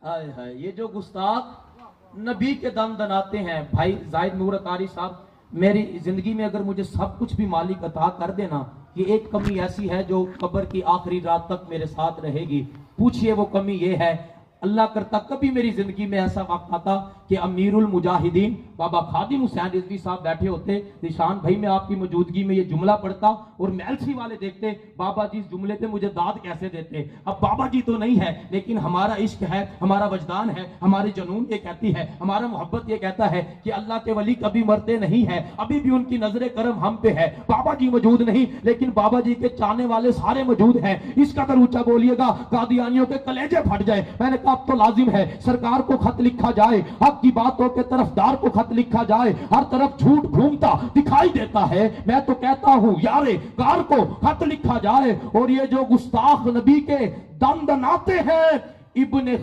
हाय हाय, ये जो गुस्ताख नबी के दम दनाते हैं। भाई जाहिद नूर अतारी साहब, मेरी जिंदगी में अगर मुझे सब कुछ भी मालिक अता कर देना, कि एक कमी ऐसी है जो कब्र की आखिरी रात तक मेरे साथ रहेगी। पूछिए वो कमी ये है, अल्लाह करता कभी मेरी जिंदगी में ऐसा वक्त आता कि अमीरुल मुजाहिदीन बाबा खादिम हुसैन रिजवी साहब बैठे होते, निशान भाई मैं आपकी मौजूदगी में ये जुमला पढ़ता और मैलसी वाले देखते बाबा जी इस जुमले पे मुझे दाद कैसे देते। अब बाबा जी तो नहीं है, लेकिन हमारा इश्क है, हमारा वजदान है, हमारे जुनून ये कहती है, हमारा मोहब्बत ये कहता है कि अल्लाह के वली कभी मरते नहीं है, अभी भी उनकी नजरे करम हम पे है। बाबा जी मौजूद नहीं, लेकिन बाबा जी के चाहने वाले सारे मौजूद हैं। इस कदर ऊंचा बोलिएगा कादियानियों के कलेजे फट जाए। मैंने कहा अब तो लाजिम है सरकार को खत लिखा जाए, हक की बातों के तरफदार को खत लिखा जाए। हर तरफ झूठ घूमता दिखाई देता है, मैं तो कहता हूं यारे कार को खत लिखा जाए। और ये जो गुस्ताख नबी के दम दनाते हैं, इब्ने